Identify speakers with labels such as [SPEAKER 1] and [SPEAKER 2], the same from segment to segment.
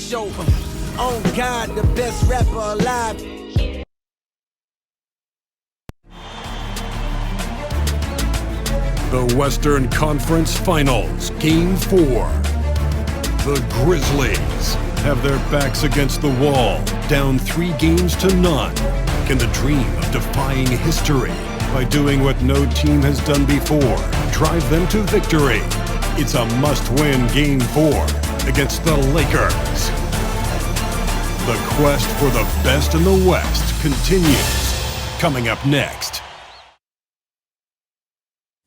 [SPEAKER 1] show. Oh God, the best rapper alive.
[SPEAKER 2] The Western Conference Finals, Game 4. The Grizzlies have their backs against the wall, down 3 games to none. Can the dream of defying history by doing what no team has done before drive them to victory? It's a must-win Game 4 against the Lakers. The quest for the best in the West continues. Coming up next.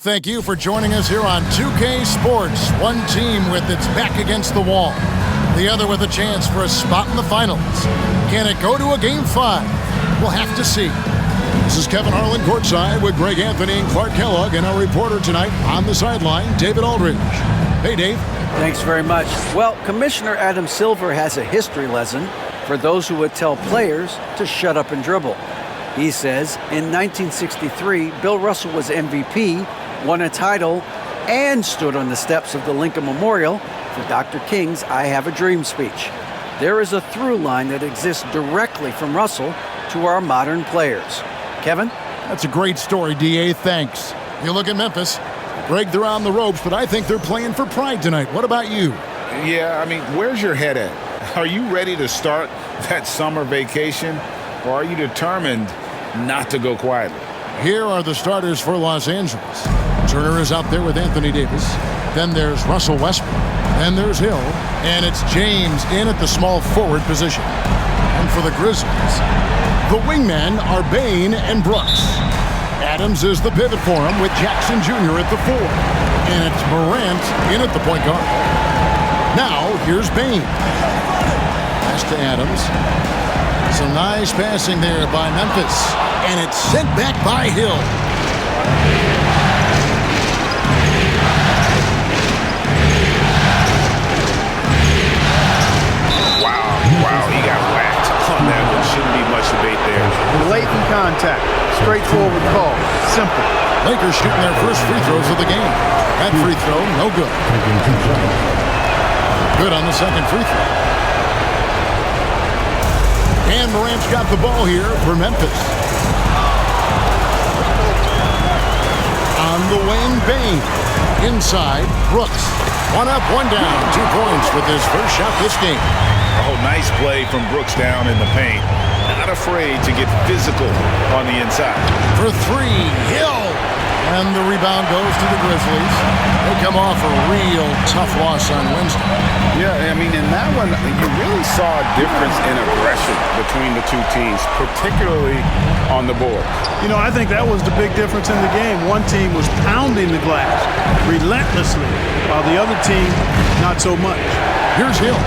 [SPEAKER 3] Thank you for joining us here on 2K Sports. One team with its back against the wall, the other with a chance for a spot in the finals. Can it go to a Game 5? We'll have to see. This is Kevin Harlan courtside with Greg Anthony and Clark Kellogg, and our reporter tonight on the sideline, David Aldridge. Hey, Dave.
[SPEAKER 4] Thanks very much. Well, Commissioner Adam Silver has a history lesson for those who would tell players to shut up and dribble. He says in 1963, Bill Russell was MVP, won a title, and stood on the steps of the Lincoln Memorial for Dr. King's I Have a Dream speech. There is a through line that exists directly from Russell to our modern players. Kevin?
[SPEAKER 3] That's a great story, D.A. Thanks. You look at Memphis. Greg, they're on the ropes, but I think they're playing for pride tonight. What about you?
[SPEAKER 5] Yeah, I mean, where's your head at? Are you ready to start that summer vacation, or are you determined not to go quietly?
[SPEAKER 3] Here are the starters for Los Angeles. Turner is out there with Anthony Davis. Then there's Russell Westbrook. Then there's Hill. And it's James in at the small forward position. And for the Grizzlies, the wingmen are Bane and Brooks. Adams is the pivot for him with Jackson Jr. at the 4. And it's Morant in at the point guard. Now, here's Bane. Pass to Adams. Some nice passing there by Memphis. And it's sent back by Hill.
[SPEAKER 5] Wow, he got whacked on that one. Shouldn't be much debate there.
[SPEAKER 6] Blatant contact. Straightforward call. Simple.
[SPEAKER 3] Lakers shooting their first free throws of the game. That free throw, no good. Good on the second free throw. And Morant's got the ball here for Memphis. On the wing, Bane. Inside, Brooks. 1 up, 1 down. 2 points with his first shot this game.
[SPEAKER 5] Oh, nice play from Brooks down in the paint. Not afraid to get physical on the inside.
[SPEAKER 3] For 3, Hill. And the rebound goes to the Grizzlies. They come off a real tough loss on Wednesday.
[SPEAKER 5] Yeah, I mean, in that one, you really saw a difference in aggression between the two teams, particularly on the board.
[SPEAKER 6] You know, I think that was the big difference in the game. One team was pounding the glass relentlessly, while the other team, not so much.
[SPEAKER 3] Here's Hill,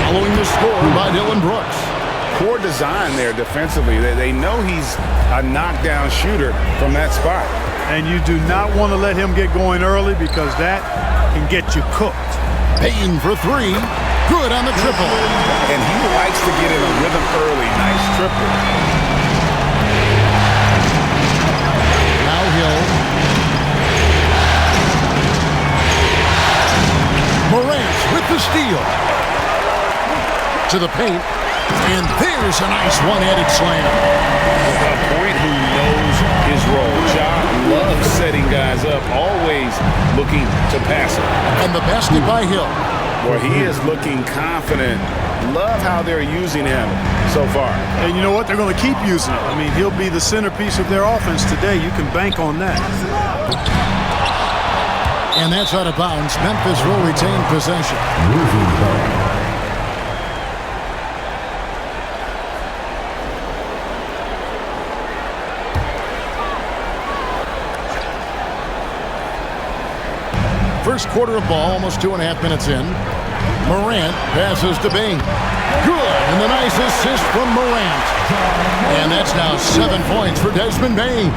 [SPEAKER 3] following the score by Dylan Brooks.
[SPEAKER 5] Poor design there defensively. They know he's a knockdown shooter from that spot.
[SPEAKER 6] And you do not want to let him get going early because that can get you cooked.
[SPEAKER 3] Payne for 3. Good on the triple.
[SPEAKER 5] And he likes to get in a rhythm early. Nice triple.
[SPEAKER 3] Now Hill. Morant with the steal. To the paint. And there's a nice one-handed slam.
[SPEAKER 5] A point who knows his role. Ja loves setting guys up, always looking to pass it.
[SPEAKER 3] And the basket by Hill.
[SPEAKER 5] Well, he is looking confident. Love how they're using him so far.
[SPEAKER 6] And you know what? They're going to keep using him. I mean, he'll be the centerpiece of their offense today. You can bank on that.
[SPEAKER 3] And that's out of bounds. Memphis will retain possession. First quarter of ball, almost 2.5 minutes in. Morant passes to Bane. Good, and the nice assist from Morant. And that's now 7 points for Desmond Bane.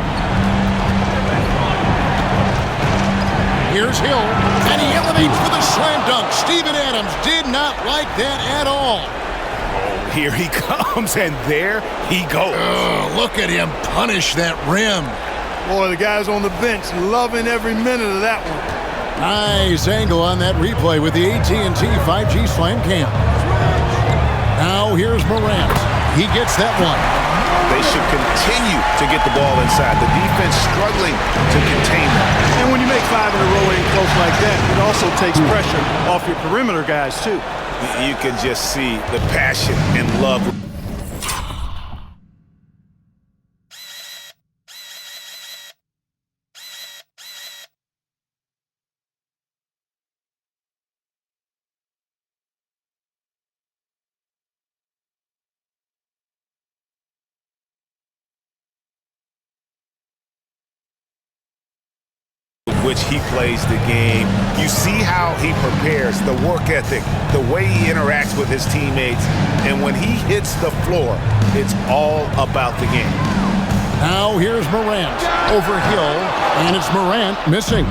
[SPEAKER 3] Here's Hill, and he elevates for the slam dunk. Steven Adams did not like that at all.
[SPEAKER 5] Oh, here he comes, and there he goes.
[SPEAKER 3] Look at him punish that rim.
[SPEAKER 6] Boy, the guys on the bench loving every minute of that one.
[SPEAKER 3] Nice angle on that replay with the AT&T 5G Slam Cam. here's Morant. He gets that one.
[SPEAKER 5] They should continue to get the ball inside. The defense struggling to contain them.
[SPEAKER 6] And when you make 5 in a row in close like that, it also takes pressure off your perimeter guys, too.
[SPEAKER 5] You can just see the passion and love. Which he plays the game. You see how he prepares, the work ethic, the way he interacts with his teammates, and when he hits the floor, it's all about the game.
[SPEAKER 3] Now here's Morant over Hill, and it's Morant missing.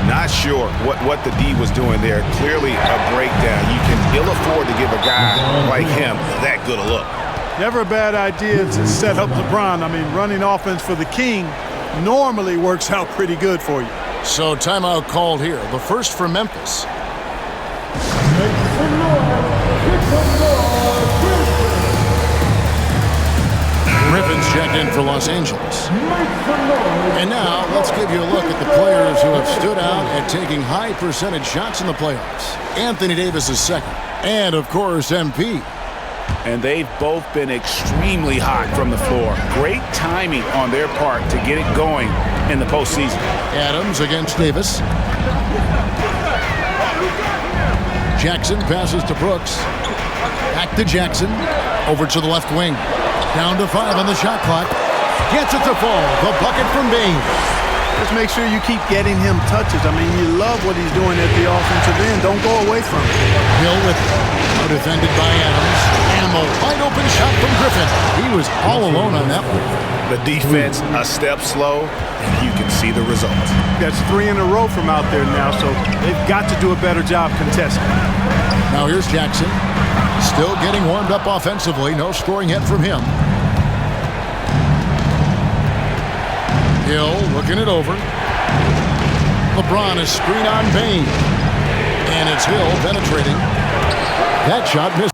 [SPEAKER 5] Not sure what the D was doing there. Clearly a breakdown. You can ill afford to give a guy like him that good a look.
[SPEAKER 6] Never a bad idea to set up LeBron. I mean, running offense for the king normally works out pretty good for you.
[SPEAKER 3] So timeout called here. The first for Memphis. Griffin's checked in for Los Angeles. And now let's give you a look at the players who have stood out at taking high percentage shots in the playoffs. Anthony Davis is second. And of course, MP.
[SPEAKER 5] And they've both been extremely hot from the floor. Great timing on their part to get it going in the postseason.
[SPEAKER 3] Adams against Davis. Jackson passes to Brooks. Back to Jackson. Over to the left wing. Down to 5 on the shot clock. Gets it to fall. The bucket from Bain.
[SPEAKER 6] Just make sure you keep getting him touches. I mean, you love what he's doing at the offensive end. Don't go away from it.
[SPEAKER 3] Hill with it. Now defended by Adams. Ammo. Wide open shot from Griffin. He was all alone on that one.
[SPEAKER 5] The defense a step slow, and you can see the results.
[SPEAKER 6] That's 3 in a row from out there now, so they've got to do a better job contesting.
[SPEAKER 3] Now here's Jackson. Still getting warmed up offensively. No scoring hit from him. Hill looking it over. LeBron is screen on Bain. And it's Hill penetrating. That shot missed.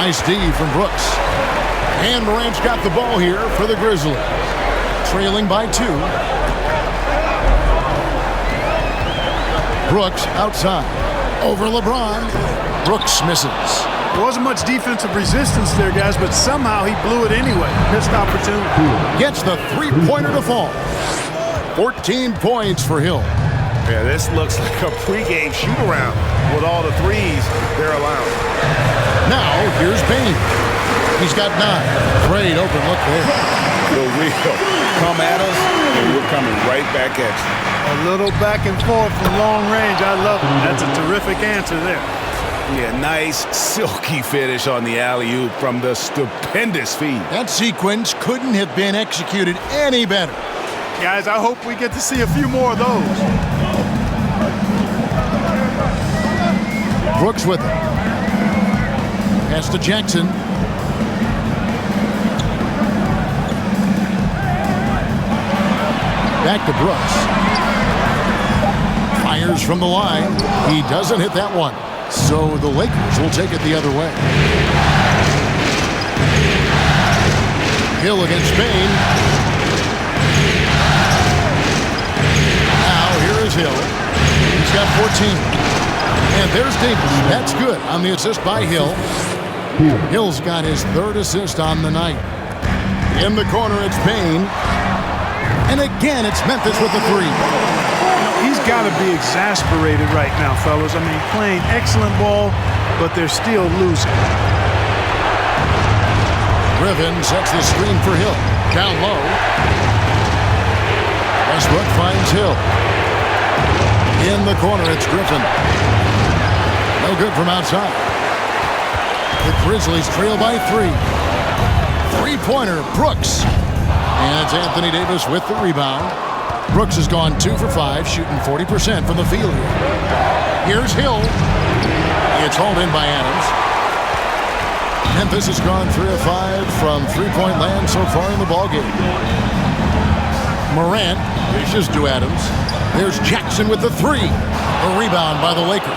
[SPEAKER 3] Nice D from Brooks. And Morant's got the ball here for the Grizzlies. Trailing by 2. Brooks outside. Over LeBron. Brooks misses.
[SPEAKER 6] There wasn't much defensive resistance there, guys, but somehow he blew it anyway. Missed opportunity.
[SPEAKER 3] Gets the three-pointer to fall. 14 points for Hill.
[SPEAKER 5] Yeah, this looks like a pregame shoot-around with all the threes they're allowing.
[SPEAKER 3] Now, here's Bain. He's got 9. Great open look there.
[SPEAKER 5] The real come at us, and we're coming right back at you.
[SPEAKER 6] A little back and forth from long range. I love it. That's a terrific answer there.
[SPEAKER 5] Yeah, nice silky finish on the alley-oop from the stupendous feed.
[SPEAKER 3] That sequence couldn't have been executed any better.
[SPEAKER 6] Guys, I hope we get to see a few more of those.
[SPEAKER 3] Brooks with it. Pass to Jackson. Back to Brooks. Fires from the line. He doesn't hit that one. So the Lakers will take it the other way. Hill against Bain. Now here is Hill. He's got 14. And there's Davis. That's good on the assist by Hill. Hill's got his 3rd assist on the night. In the corner, it's Bain. And again, it's Memphis with the 3.
[SPEAKER 6] He's got to be exasperated right now, fellas. I mean, playing excellent ball, but they're still losing.
[SPEAKER 3] Griffin sets the screen for Hill. Down low. Westbrook finds Hill. In the corner, it's Griffin. No good from outside. The Grizzlies trail by 3. Three-pointer, Brooks. And it's Anthony Davis with the rebound. Brooks has gone 2 for 5, shooting 40% from the field here. Here's Hill. It's hauled in by Adams. Memphis has gone 3 of 5 from three-point land so far in the ballgame. Morant dishes to Adams. There's Jackson with the 3. A rebound by the Lakers.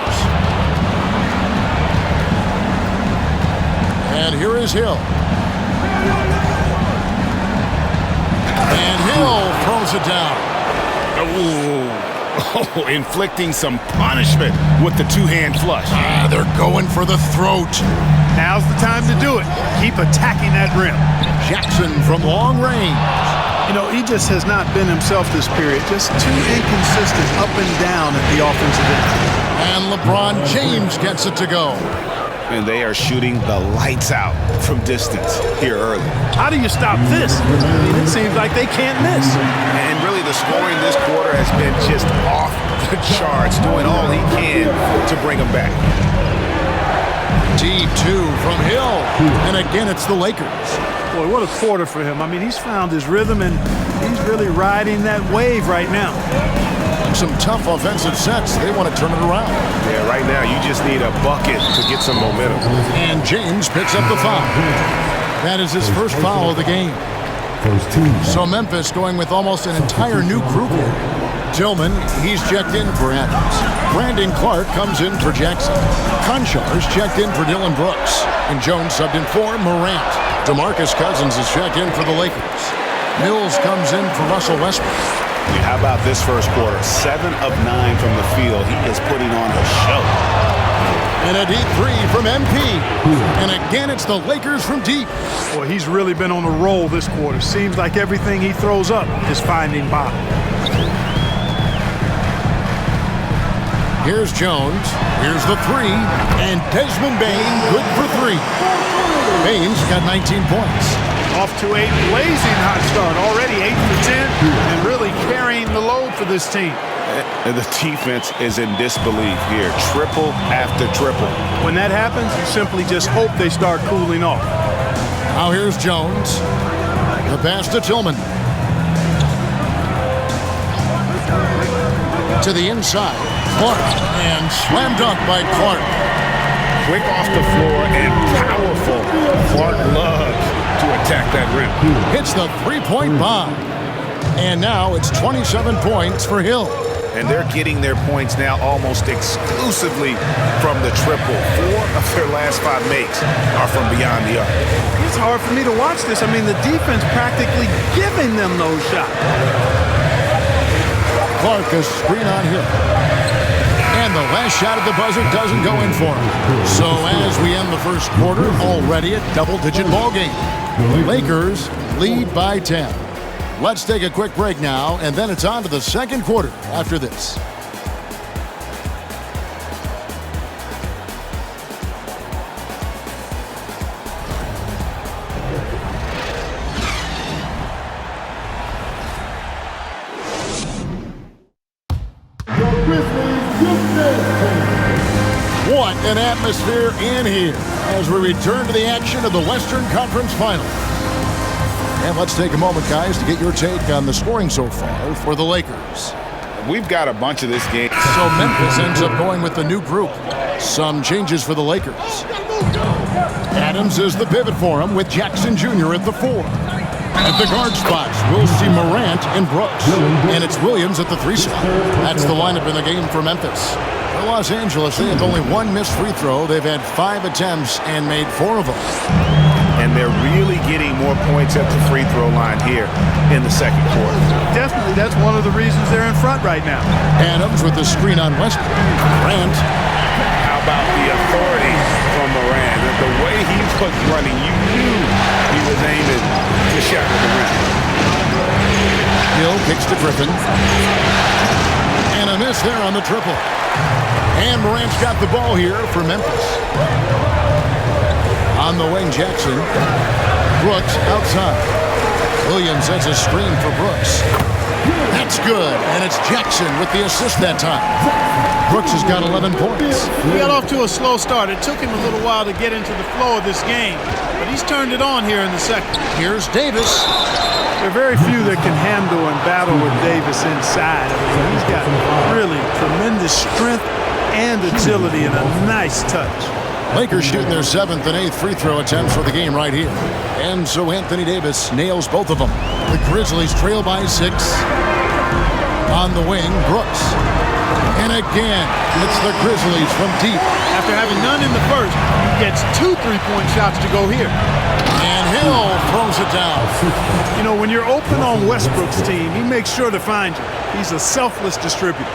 [SPEAKER 3] And here is Hill. And Hill throws it down.
[SPEAKER 5] Oh, inflicting some punishment with the two-hand flush.
[SPEAKER 3] They're going for the throat.
[SPEAKER 6] Now's the time to do it. Keep attacking that rim.
[SPEAKER 3] Jackson from long range.
[SPEAKER 6] You know, he just has not been himself this period. Just too inconsistent up and down at the offensive end.
[SPEAKER 3] And LeBron James gets it to go.
[SPEAKER 5] And they are shooting the lights out from distance here early.
[SPEAKER 6] How do you stop this? I mean, it seems like they can't miss.
[SPEAKER 5] And really the scoring this quarter has been just off the charts, doing all he can to bring them back.
[SPEAKER 3] Deep 2 from Hill. And again, it's the Lakers.
[SPEAKER 6] Boy, what a quarter for him. I mean, he's found his rhythm, and he's really riding that wave right now.
[SPEAKER 3] Some tough offensive sets. They want to turn it around.
[SPEAKER 5] Yeah, right now you just need a bucket to get some momentum.
[SPEAKER 3] And James picks up the foul. That is his first foul of the game. So Memphis going with almost an entire new group here. Tillman, he's checked in for Adams. Brandon Clark comes in for Jackson. Konchar's checked in for Dylan Brooks. And Jones subbed in for Morant. DeMarcus Cousins is checked in for the Lakers. Mills comes in for Russell Westbrook.
[SPEAKER 5] How about this first quarter? 7 of 9 from the field. He is putting on a show.
[SPEAKER 3] And a deep 3 from MP. And again, it's the Lakers from deep.
[SPEAKER 6] Boy, he's really been on a roll this quarter. Seems like everything he throws up is finding bottom.
[SPEAKER 3] Here's Jones. Here's the 3. And Desmond Bain, good for 3. Bain's got 19 points.
[SPEAKER 6] Off to a blazing hot start. Already 8 for 10 and really carrying the load for this team.
[SPEAKER 5] And the defense is in disbelief here. Triple after triple.
[SPEAKER 6] When that happens, you simply just hope they start cooling off.
[SPEAKER 3] Now here's Jones. The pass to Tillman. To the inside. Clark. And slam dunk by Clark.
[SPEAKER 5] Quick off the floor and powerful. Clark loves to attack that rim.
[SPEAKER 3] Hits the three-point bomb. And now it's 27 points for Hill.
[SPEAKER 5] And they're getting their points now almost exclusively from the triple. 4 of their last 5 makes are from beyond the arc.
[SPEAKER 6] It's hard for me to watch this. I mean, the defense practically giving them those shots.
[SPEAKER 3] Clark, a screen on Hill. And the last shot at the buzzer doesn't go in for him. So as we end the first quarter, already a double-digit ball game. The Lakers lead by 10. Let's take a quick break now, and then it's on to the second quarter after this. What an atmosphere in here as we return to the action of the Western Conference Final. And let's take a moment, guys, to get your take on the scoring so far for the Lakers.
[SPEAKER 5] We've got a bunch of this game.
[SPEAKER 3] So Memphis ends up going with the new group. Some changes for the Lakers. Adams is the pivot for him with Jackson Jr. at the 4. At the guard spots, we'll see Morant and Brooks. And it's Williams at the 3 spot. That's the lineup in the game for Memphis. For Los Angeles, they have only 1 missed free throw. They've had 5 attempts and made 4 of them.
[SPEAKER 5] And they're really getting more points at the free throw line here in the second quarter.
[SPEAKER 6] Definitely, that's one of the reasons they're in front right now.
[SPEAKER 3] Adams with the screen on Westbrook. Morant.
[SPEAKER 5] How about the authority from Morant? The way he was running, you knew he was aiming to shatter the rim.
[SPEAKER 3] Hill kicks to Griffin. And a miss there on the triple. And Morant's got the ball here for Memphis. On the wing, Jackson. Brooks outside. Williams has a screen for Brooks. That's good, and it's Jackson with the assist that time. Brooks has got 11 points.
[SPEAKER 6] He got off to a slow start. It took him a little while to get into the flow of this game, but he's turned it on here in the second.
[SPEAKER 3] Here's Davis.
[SPEAKER 6] There are very few that can handle and battle with Davis inside. I mean, he's got really tremendous strength and agility and a nice touch.
[SPEAKER 3] Lakers shooting their 7th and 8th free throw attempts for the game right here. And so Anthony Davis nails both of them. The Grizzlies trail by 6. On the wing, Brooks. And again, it's the Grizzlies from deep.
[SPEAKER 6] After having none in the first, he gets 2 3-point shots to go here.
[SPEAKER 3] And Hill throws it down.
[SPEAKER 6] You know, when you're open on Westbrook's team, he makes sure to find you. He's a selfless distributor.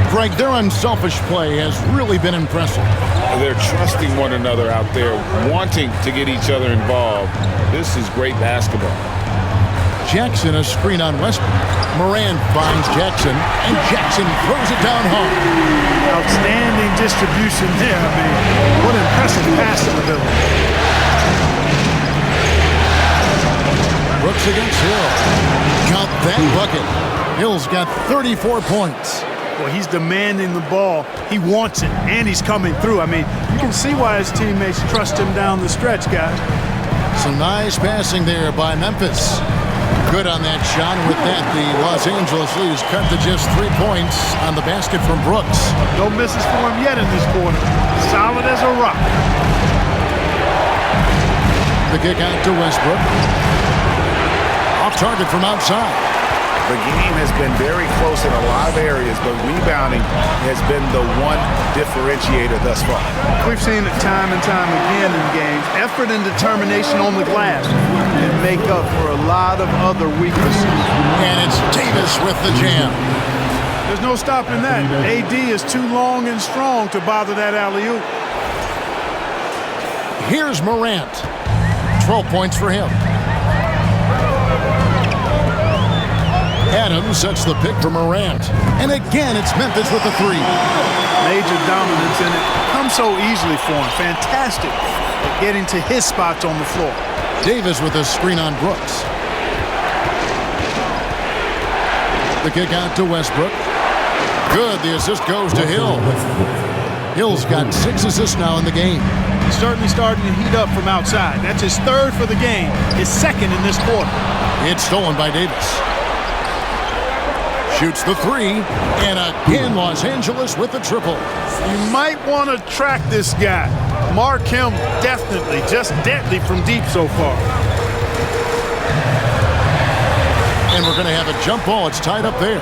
[SPEAKER 3] Greg, their unselfish play has really been impressive.
[SPEAKER 5] They're trusting one another out there, wanting to get each other involved. This is great basketball.
[SPEAKER 3] Jackson, a screen on Westbrook. Morant finds Jackson, and Jackson throws it down hard.
[SPEAKER 6] Outstanding distribution there. I mean, what impressive passing ability.
[SPEAKER 3] Brooks against Hill. Count that bucket. Hill's got 34 points.
[SPEAKER 6] Well, he's demanding the ball. He wants it, and he's coming through. I mean, you can see why his teammates trust him down the stretch, guys.
[SPEAKER 3] Some nice passing there by Memphis. Good on that shot. With that, the Los Angeles lead is cut to just 3 points on the basket from Brooks.
[SPEAKER 6] No misses for him yet in this quarter. Solid as a rock.
[SPEAKER 3] The kick out to Westbrook. Off target from outside.
[SPEAKER 5] The game has been very close in a lot of areas, but rebounding has been the one differentiator thus far.
[SPEAKER 6] We've seen it time and time again in games. Effort and determination on the glass can make up for a lot of other weaknesses.
[SPEAKER 3] And it's Davis with the jam.
[SPEAKER 6] There's no stopping that. AD is too long and strong to bother that alley-oop.
[SPEAKER 3] Here's Morant. 12 points for him. Adams sets the pick for Morant. And again, it's Memphis with the 3.
[SPEAKER 6] Major dominance in it. Comes so easily for him. Fantastic at getting to his spots on the floor.
[SPEAKER 3] Davis with a screen on Brooks. The kick out to Westbrook. Good. The assist goes to Hill. Hill's got 6 assists now in the game.
[SPEAKER 6] He's certainly starting to heat up from outside. That's his 3rd for the game. His 2nd in this quarter.
[SPEAKER 3] It's stolen by Davis. Shoots the 3, and again Los Angeles with the triple.
[SPEAKER 6] You might want to track this guy. Mark him definitely, just deadly from deep so far.
[SPEAKER 3] And we're going to have a jump ball. It's tied up there.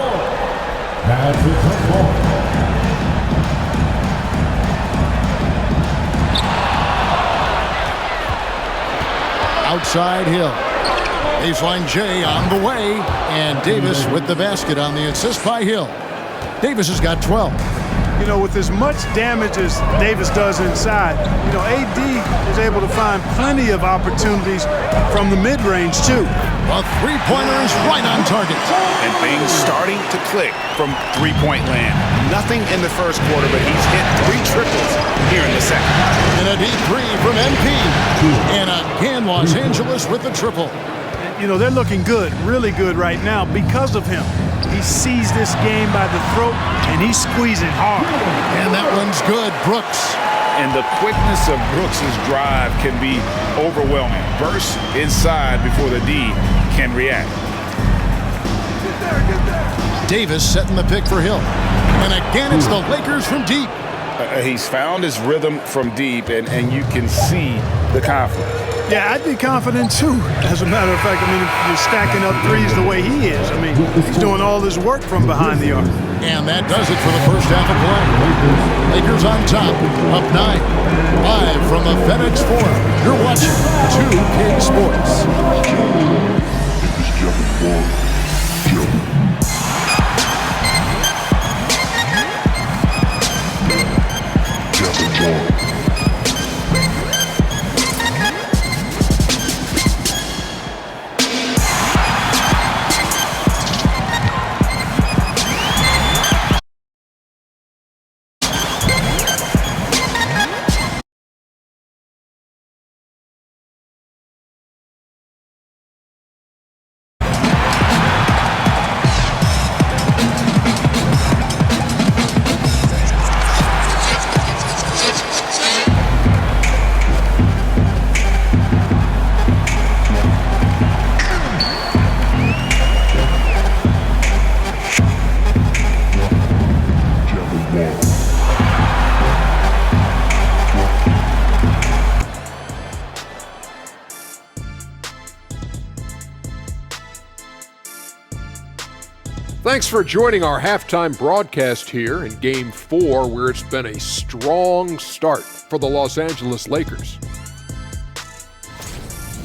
[SPEAKER 3] Outside Hill. Baseline J on the way, and Davis with the basket on the assist by Hill. Davis has got 12.
[SPEAKER 6] You know, with as much damage as Davis does inside, you know, AD is able to find plenty of opportunities from the mid-range, too.
[SPEAKER 3] A 3-pointer is right on target.
[SPEAKER 5] And things starting to click from three-point land. Nothing in the first quarter, but he's hit 3 triples here in the second.
[SPEAKER 3] And a deep 3 from MP. And again, Los Angeles with the triple.
[SPEAKER 6] You know, they're looking good, really good right now because of him. He sees this game by the throat, and he's squeezing hard.
[SPEAKER 3] And that one's good, Brooks.
[SPEAKER 5] And the quickness of Brooks's drive can be overwhelming. Burst inside before the D can react.
[SPEAKER 3] Davis setting the pick for Hill. And again, it's the Lakers from deep.
[SPEAKER 5] He's found his rhythm from deep, and you can see the confidence.
[SPEAKER 6] Yeah, I'd be confident, too. As a matter of fact, I mean, if you're stacking up threes the way he is, I mean, he's doing all this work from behind the arc.
[SPEAKER 3] And that does it for the first half of play. Lakers on top, up 9. Live from the FedEx Forum, you're watching 2K Sports.
[SPEAKER 7] Thanks for joining our halftime broadcast here in Game 4, where it's been a strong start for the Los Angeles Lakers.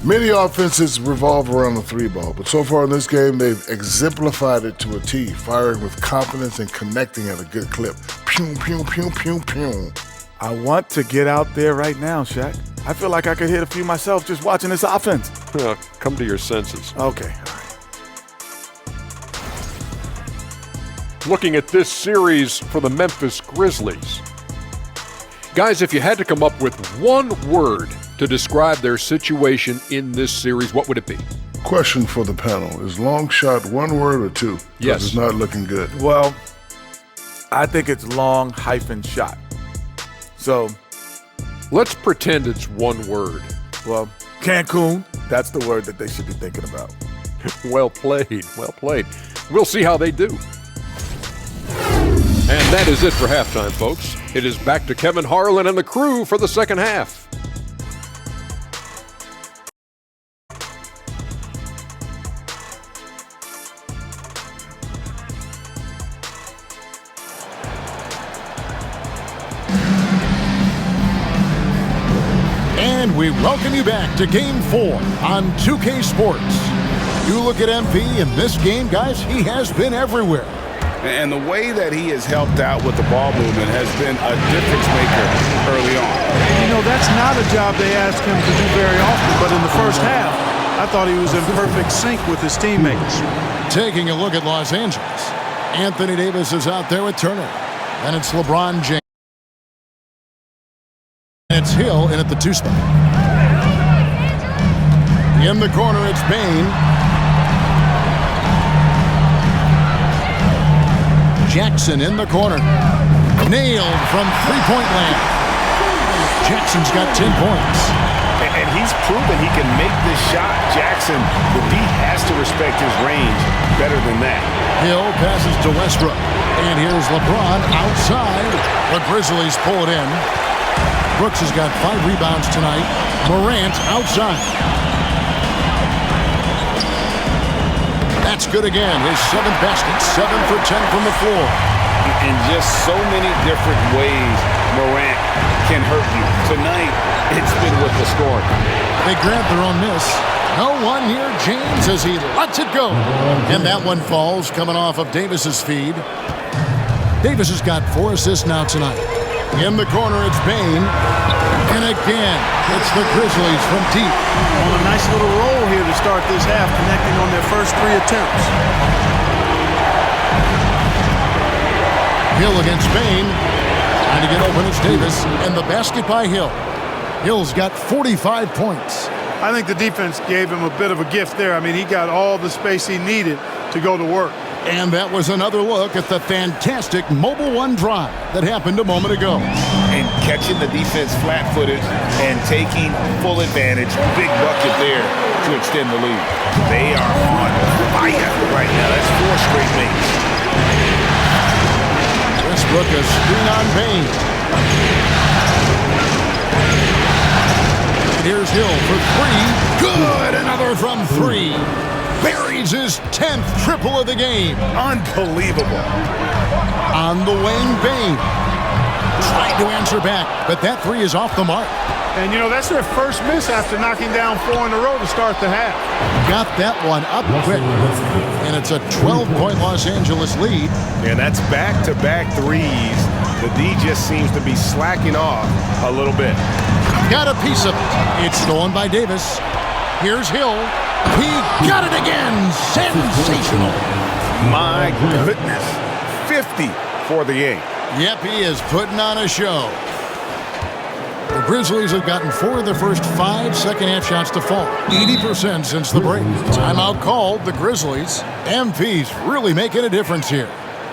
[SPEAKER 8] Many offenses revolve around the three ball, but so far in this game, they've exemplified it to a T, firing with confidence and connecting at a good clip. Pew, pew, pew, pew, pew.
[SPEAKER 9] I want to get out there right now, Shaq. I feel like I could hit a few myself just watching this offense.
[SPEAKER 7] Come to your senses.
[SPEAKER 9] Okay.
[SPEAKER 7] Looking at this series for the Memphis Grizzlies. Guys, if you had to come up with one word to describe their situation in this series, what would it be?
[SPEAKER 8] Question for the panel. Is long shot one word or two?
[SPEAKER 7] Yes.
[SPEAKER 8] It's not looking good.
[SPEAKER 9] Well, I think it's long-shot. So,
[SPEAKER 7] let's pretend it's one word.
[SPEAKER 9] well, Cancun, that's the word that they should be thinking about.
[SPEAKER 7] Well played, well played. We'll see how they do. And that is it for halftime, folks. It is back to Kevin Harlan and the crew for the second half.
[SPEAKER 3] And we welcome you back to Game 4 on 2K Sports. You look at MP in this game, guys, he has been everywhere.
[SPEAKER 5] And the way that he has helped out with the ball movement has been a difference maker early on.
[SPEAKER 6] You know, that's not a job they ask him to do very often, but in the first half, I thought he was in perfect sync with his teammates.
[SPEAKER 3] Taking a look at Los Angeles. Anthony Davis is out there with Turner. Then it's LeBron James. And it's Hill in at the 2 spot. In the corner, it's Bane. Jackson in the corner. Nailed from three-point land. Jackson's got 10 points.
[SPEAKER 5] And he's proven he can make this shot. Jackson, the D has to respect his range better than that.
[SPEAKER 3] Hill passes to Westbrook. And here's LeBron outside. The Grizzlies pull it in. Brooks has got 5 rebounds tonight. Morant outside. That's good again. His 7th basket, 7 for 10 from the floor.
[SPEAKER 5] In just so many different ways, Morant can hurt you. Tonight, it's been with the scoring.
[SPEAKER 3] They grab their own miss. No one near James as he lets it go. And that one falls coming off of Davis's feed. Davis has got 4 assists now tonight. In the corner, it's Bane. And again, it's the Grizzlies from deep.
[SPEAKER 6] On a nice little roll here to start this half, connecting on their first 3 attempts.
[SPEAKER 3] Hill against Bane. Trying to get open, it's Davis. And the basket by Hill. Hill's got 45 points.
[SPEAKER 6] I think the defense gave him a bit of a gift there. I mean, he got all the space he needed to go to work.
[SPEAKER 3] And that was another look at the fantastic Mobile One drive that happened a moment ago.
[SPEAKER 5] And catching the defense flat-footed and taking full advantage. Big bucket there to extend the lead. They are on fire right now. That's 4 straight makes.
[SPEAKER 3] Westbrook a screen on Bane. And here's Hill for 3. Good! Another from 3. Buries his 10th triple of the game.
[SPEAKER 5] Unbelievable.
[SPEAKER 3] On the wing, Bane. Tried to answer back, but that 3 is off the mark.
[SPEAKER 6] And, you know, that's their first miss after knocking down 4 in a row to start the half.
[SPEAKER 3] Got that one up quick. And it's a 12-point Los Angeles lead.
[SPEAKER 5] And that's back-to-back threes. The D just seems to be slacking off a little bit.
[SPEAKER 3] Got a piece of it. It's stolen by Davis. Here's Hill. He got it again. Sensational.
[SPEAKER 5] My goodness. 50 for the game.
[SPEAKER 3] Yep, he is putting on a show. The Grizzlies have gotten 4 of their first 5 second-half shots to fall. 80% since the break. Timeout called. The Grizzlies. MP's really making a difference here.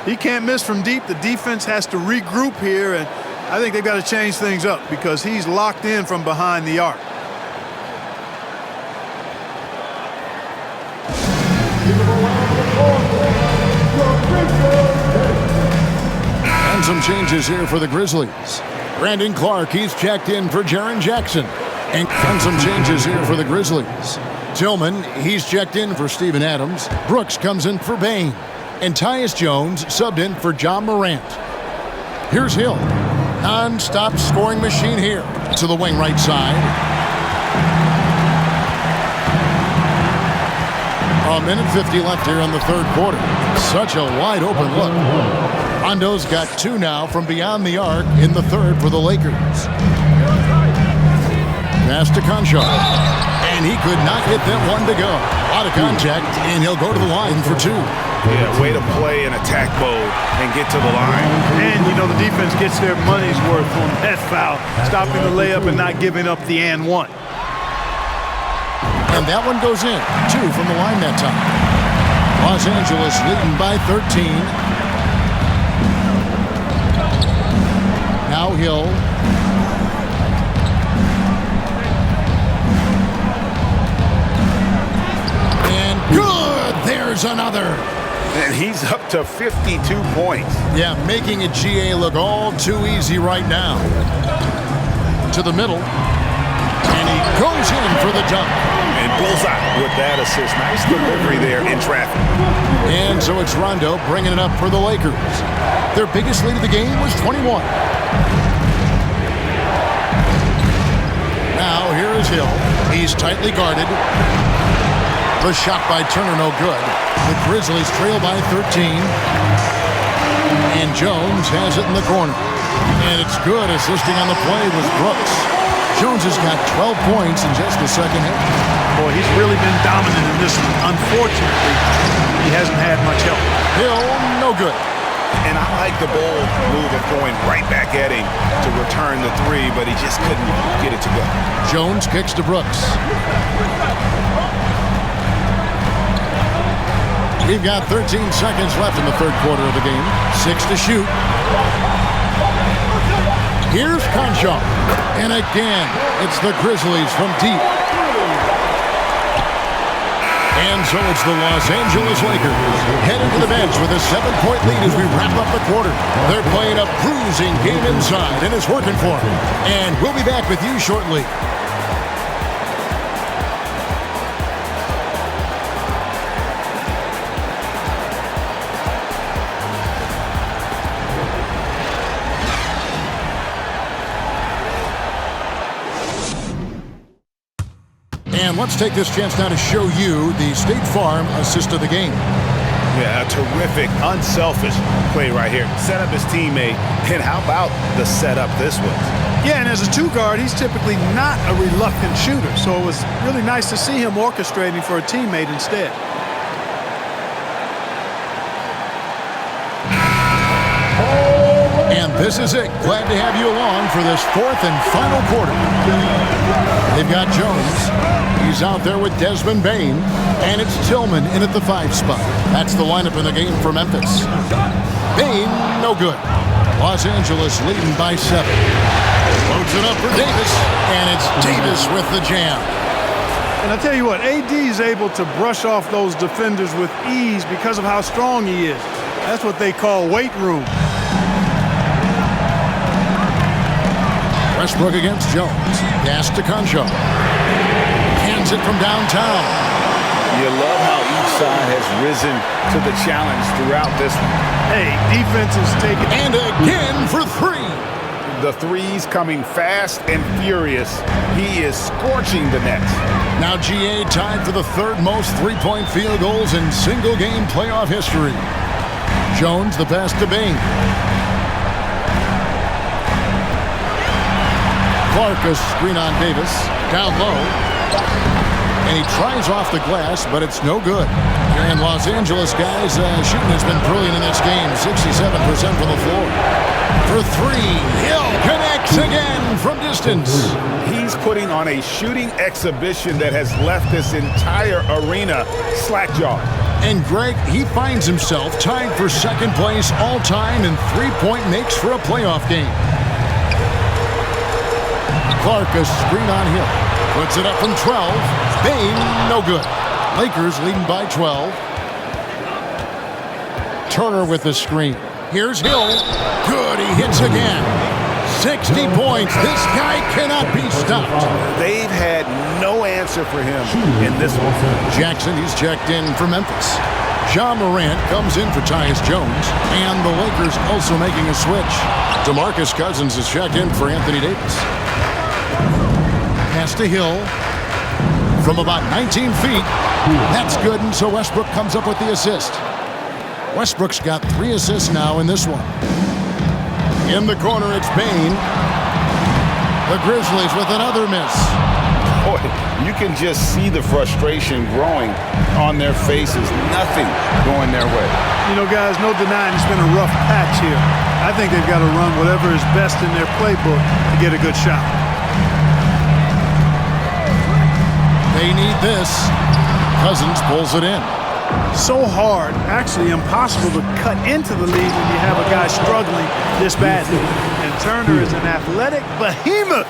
[SPEAKER 6] He can't miss from deep. The defense has to regroup here, and I think they've got to change things up because he's locked in from behind the arc.
[SPEAKER 3] And some changes here for the Grizzlies. Brandon Clark, he's checked in for Jaren Jackson. And some changes here for the Grizzlies. Tillman, he's checked in for Steven Adams. Brooks comes in for Bane. And Tyus Jones subbed in for John Morant. Here's Hill. Non-stop scoring machine here. To the wing right side. A minute 50 left here in the third quarter. Such a wide open look. Rondo's got 2 now from beyond the arc in the third for the Lakers. Pass to Taeshawn. And he could not get that one to go. A lot of contact, and he'll go to the line for 2.
[SPEAKER 5] Yeah, way to play in attack mode and get to the line.
[SPEAKER 6] And, you know, the defense gets their money's worth on that foul, stopping the layup and not giving up the and one.
[SPEAKER 3] And that one goes in. 2 from the line that time. Los Angeles leading by 13. Now Hill. And good! There's another.
[SPEAKER 5] And he's up to 52 points.
[SPEAKER 3] Yeah, making a GA look all too easy right now. To the middle. And he goes in for the dunk.
[SPEAKER 5] And bullseye with that assist. Nice delivery there in traffic.
[SPEAKER 3] And so it's Rondo bringing it up for the Lakers. Their biggest lead of the game was 21. Now here is Hill. He's tightly guarded. The shot by Turner no good. The Grizzlies trail by 13. And Jones has it in the corner. And it's good. Assisting on the play was Brooks. Jones has got 12 points in just the second half.
[SPEAKER 6] Boy, he's really been dominant in this one. Unfortunately, he hasn't had much help.
[SPEAKER 3] Hill, no good.
[SPEAKER 5] And I like the bold move of going right back at him to return the 3, but he just couldn't get it to go.
[SPEAKER 3] Jones kicks to Brooks. We've got 13 seconds left in the third quarter of the game. 6 to shoot. Here's Taeshawn. And again, it's the Grizzlies from deep. And so it's the Los Angeles Lakers heading to the bench with a 7-point lead as we wrap up the quarter. They're playing a bruising game inside, and it's working for them. And we'll be back with you shortly. And let's take this chance now to show you the State Farm assist of the game.
[SPEAKER 5] Yeah, a terrific, unselfish play right here. Set up his teammate, and how about the setup this was?
[SPEAKER 6] Yeah, and as a 2 guard, he's typically not a reluctant shooter, so it was really nice to see him orchestrating for a teammate instead.
[SPEAKER 3] And this is it. Glad to have you along for this 4th and final quarter. They've got Jones. He's out there with Desmond Bane. And it's Tillman in at the 5 spot. That's the lineup in the game for Memphis. Bane, no good. Los Angeles leading by 7. Loads it up for Davis. And it's Davis with the jam.
[SPEAKER 6] And I tell you what, AD is able to brush off those defenders with ease because of how strong he is. That's what they call weight room.
[SPEAKER 3] Westbrook against Jones. Pass to Taeshawn. Hands it from downtown.
[SPEAKER 5] You love how each side has risen to the challenge throughout this one.
[SPEAKER 6] Hey, defense is taking...
[SPEAKER 3] And again for 3.
[SPEAKER 5] The threes coming fast and furious. He is scorching the nets.
[SPEAKER 3] Now GA tied for the 3rd most 3-point field goals in single-game playoff history. Jones the pass to Bane. Clark a screen on Davis. Down low. And he tries off the glass, but it's no good. And Los Angeles guys, shooting has been brilliant in this game. 67% from the floor. For 3, Hill connects again from distance.
[SPEAKER 5] He's putting on a shooting exhibition that has left this entire arena slack-jawed.
[SPEAKER 3] And Greg, he finds himself tied for 2nd place all-time in 3-point makes for a playoff game. Clark a screen on Hill. Puts it up from 12. Bane, no good. Lakers leading by 12. Turner with the screen. Here's Hill. Good, he hits again. 60 points. This guy cannot be stopped.
[SPEAKER 5] They've had no answer for him in this one.
[SPEAKER 3] Jackson, he's checked in for Memphis. Morant comes in for Tyus Jones, and the Lakers also making a switch. DeMarcus Cousins is checked in for Anthony Davis. Pass to Hill from about 19 feet. That's good, and so Westbrook comes up with the assist. Westbrook's got 3 assists now in this one. In the corner, it's Bane. The Grizzlies with another miss.
[SPEAKER 5] Boy, you can just see the frustration growing on their faces. Nothing going their way.
[SPEAKER 6] You know, guys, no denying it's been a rough patch here. I think they've got to run whatever is best in their playbook to get a good shot.
[SPEAKER 3] They need this. Cousins pulls it in.
[SPEAKER 6] So hard, actually impossible to cut into the lead when you have a guy struggling this badly. And Turner is an athletic behemoth.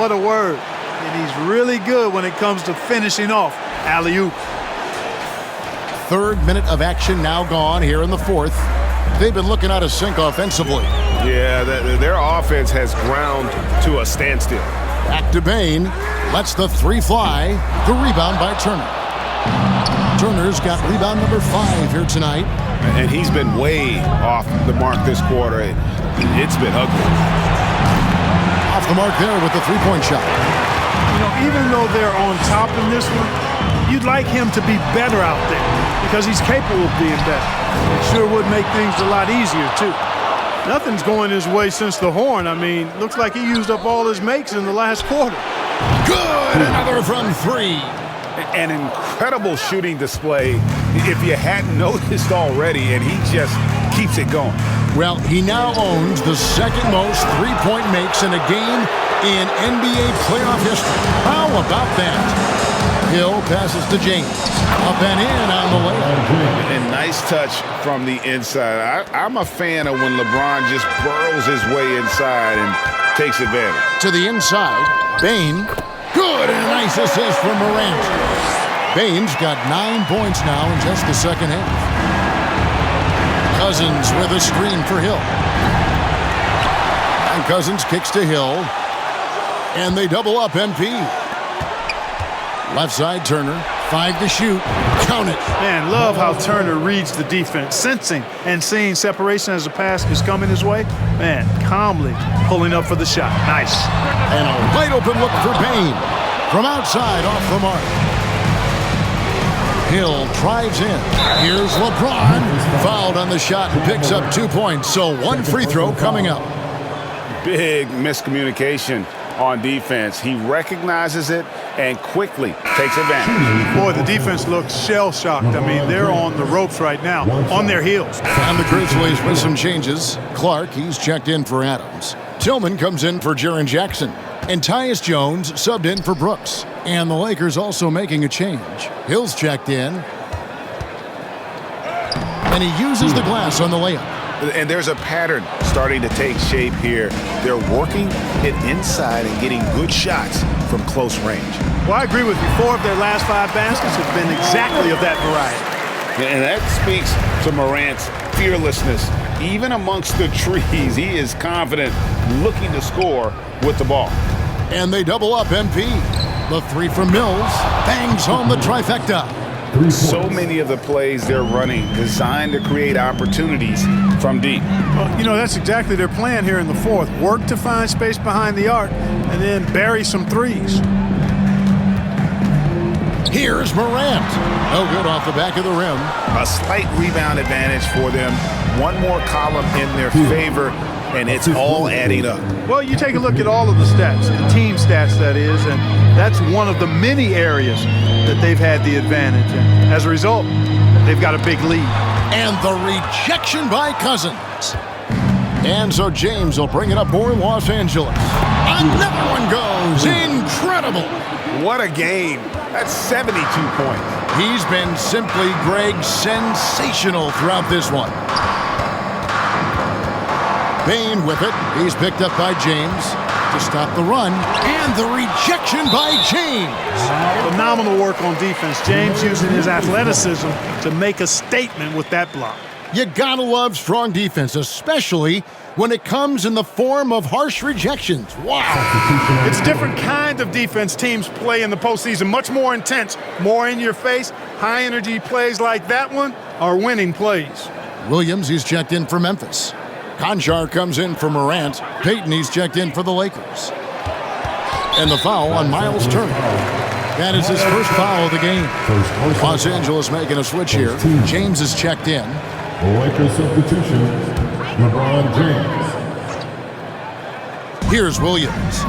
[SPEAKER 6] What a word. And he's really good when it comes to finishing off alley-oop.
[SPEAKER 3] 3rd minute of action now gone here in the 4th. They've been looking out of sync offensively.
[SPEAKER 5] Yeah, their offense has ground to a standstill.
[SPEAKER 3] Back to Bane. Lets the 3 fly. The rebound by Turner. Turner's got rebound number 5 here tonight.
[SPEAKER 5] And he's been way off the mark this quarter. It's been ugly.
[SPEAKER 3] Off the mark there with the 3-point shot.
[SPEAKER 6] You know, even though they're on top in this one, you'd like him to be better out there because he's capable of being better. It sure would make things a lot easier, too. Nothing's going his way since the horn. I mean, looks like he used up all his makes in the last quarter.
[SPEAKER 3] Good! Another from 3.
[SPEAKER 5] An incredible shooting display, if you hadn't noticed already, and he just keeps it going.
[SPEAKER 3] Well, he now owns the 2nd most 3-point makes in a game in NBA playoff history. How about that? Hill passes to James. Up and in on the layup.
[SPEAKER 5] And nice touch from the inside. I'm a fan of when LeBron just burrows his way inside and takes advantage.
[SPEAKER 3] To the inside, Bane. Good, and a nice assist from Morant. Bane's got 9 points now in just the 2nd half. Cousins with a screen for Hill. And Cousins kicks to Hill. And they double up MP. Left side, Turner. 5 to shoot. Count it.
[SPEAKER 6] Man, love how Turner reads the defense, sensing and seeing separation as the pass is coming his way. Man, calmly pulling up for the shot. Nice.
[SPEAKER 3] And a wide open look for Bane. From outside, off the mark. Hill drives in. Here's LeBron. Fouled on the shot and picks up 2 points. So 1 free throw coming up.
[SPEAKER 5] Big miscommunication on defense. He recognizes it and quickly takes advantage.
[SPEAKER 6] Boy, the defense looks shell-shocked. I mean, they're on the ropes right now, on their heels.
[SPEAKER 3] And the Grizzlies with some changes. Clark, he's checked in for Adams. Tillman comes in for Jaren Jackson. And Tyus Jones subbed in for Brooks. And the Lakers also making a change. Hill's checked in. And he uses the glass on the layup.
[SPEAKER 5] And there's a pattern starting to take shape here. They're working it inside and getting good shots from close range.
[SPEAKER 6] Well, I agree with you. 4 of their last 5 baskets have been exactly of that variety.
[SPEAKER 5] And that speaks to Morant's fearlessness. Even amongst the trees, he is confident, looking to score with the ball.
[SPEAKER 3] And they double up MP. The 3 from Mills bangs home the trifecta.
[SPEAKER 5] So many of the plays they're running designed to create opportunities from deep.
[SPEAKER 6] Well, you know, that's exactly their plan here in the 4th. Work to find space behind the arc and then bury some threes.
[SPEAKER 3] Here's Morant. No good off the back of the rim.
[SPEAKER 5] A slight rebound advantage for them. 1 more column in their favor, and it's all adding up.
[SPEAKER 6] Well, you take a look at all of the stats, the team stats that is, and that's one of the many areas that they've had the advantage. And as a result, they've got a big lead.
[SPEAKER 3] And the rejection by Cousins. And so James will bring it up for Los Angeles. Another one goes. Incredible.
[SPEAKER 5] What a game. That's 72 points.
[SPEAKER 3] He's been simply, Greg, sensational throughout this one. Bane with it. He's picked up by James to stop the run. And the rejection by James.
[SPEAKER 6] Phenomenal work on defense. James using his athleticism to make a statement with that block.
[SPEAKER 3] You gotta love strong defense, especially when it comes in the form of harsh rejections. Wow.
[SPEAKER 6] It's a different kind of defense teams play in the postseason. Much more intense, more in your face. High energy plays like that one, are winning plays.
[SPEAKER 3] Williams, he's checked in for Memphis. Conchar comes in for Morant. Payton, he's checked in for the Lakers. And the foul on Miles Turner. That is his first foul of the game. Los Angeles making a switch here. James is checked in.
[SPEAKER 10] Lakers substitution, LeBron James.
[SPEAKER 3] Here's Williams.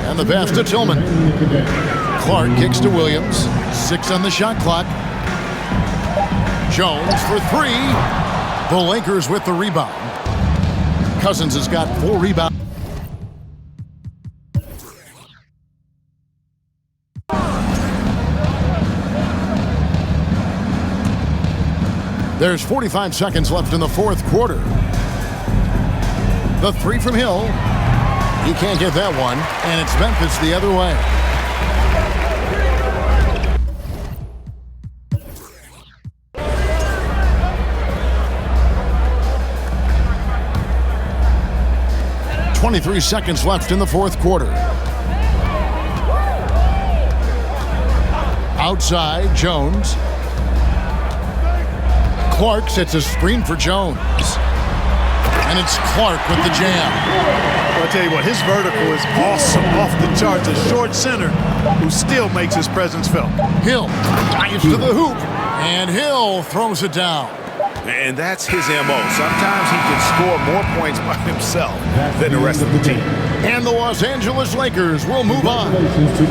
[SPEAKER 3] And the pass to Tillman. Clark kicks to Williams. 6 on the shot clock. Jones for 3. The Lakers with the rebound. Cousins has got 4 rebounds. There's 45 seconds left in the fourth quarter. The 3 from Hill. He can't get that one, and it's Memphis the other way. .23 seconds left in the fourth quarter. Outside, Jones. Clark sets a screen for Jones. And it's Clark with the jam.
[SPEAKER 6] Well, I'll tell you what, his vertical is awesome, off the charts. A short center who still makes his presence felt.
[SPEAKER 3] Hill dives to the hoop, and Hill throws it down.
[SPEAKER 5] And that's his MO. Sometimes he can score more points by himself than the rest of the team.
[SPEAKER 3] And the Los Angeles Lakers will move on.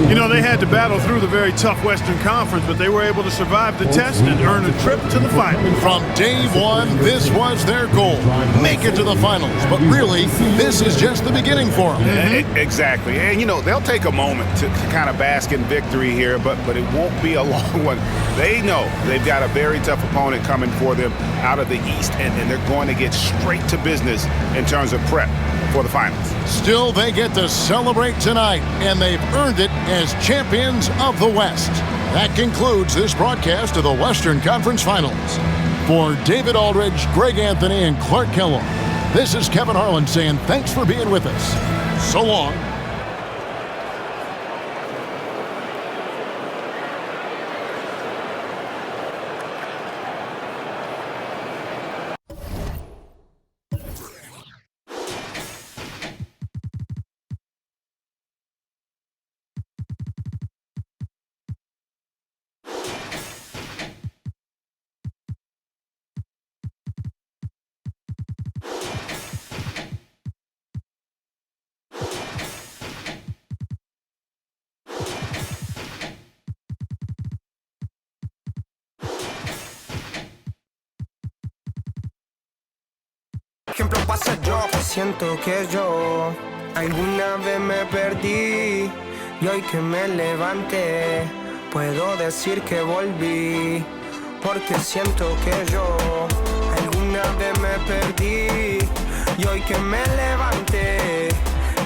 [SPEAKER 6] You know, they had to battle through the very tough Western Conference, but they were able to survive the test and earn a trip to the finals.
[SPEAKER 3] From day one, this was their goal. Make it to the finals. But really, this is just the beginning for them.
[SPEAKER 5] Exactly. And, you know, they'll take a moment to kind of bask in victory here, but it won't be a long one. They know they've got a very tough opponent coming for them out of the East, and they're going to get straight to business in terms of prep for the finals.
[SPEAKER 3] Still, they get to celebrate tonight, and they've earned it as champions of the West. That concludes this broadcast of the Western Conference Finals. For David Aldridge, Greg Anthony, and Clark Kellogg, this is Kevin Harlan saying thanks for being with us. So long.
[SPEAKER 11] ejemplo pasa yo. Siento que yo alguna vez me perdí y hoy que me levanté puedo decir que volví, porque siento que yo alguna vez me perdí y hoy que me levanté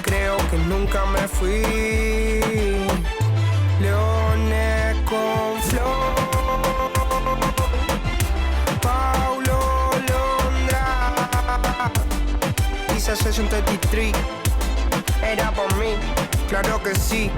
[SPEAKER 11] creo que nunca me fui. Leones con flor, Dice 23, era por mí, claro que sí.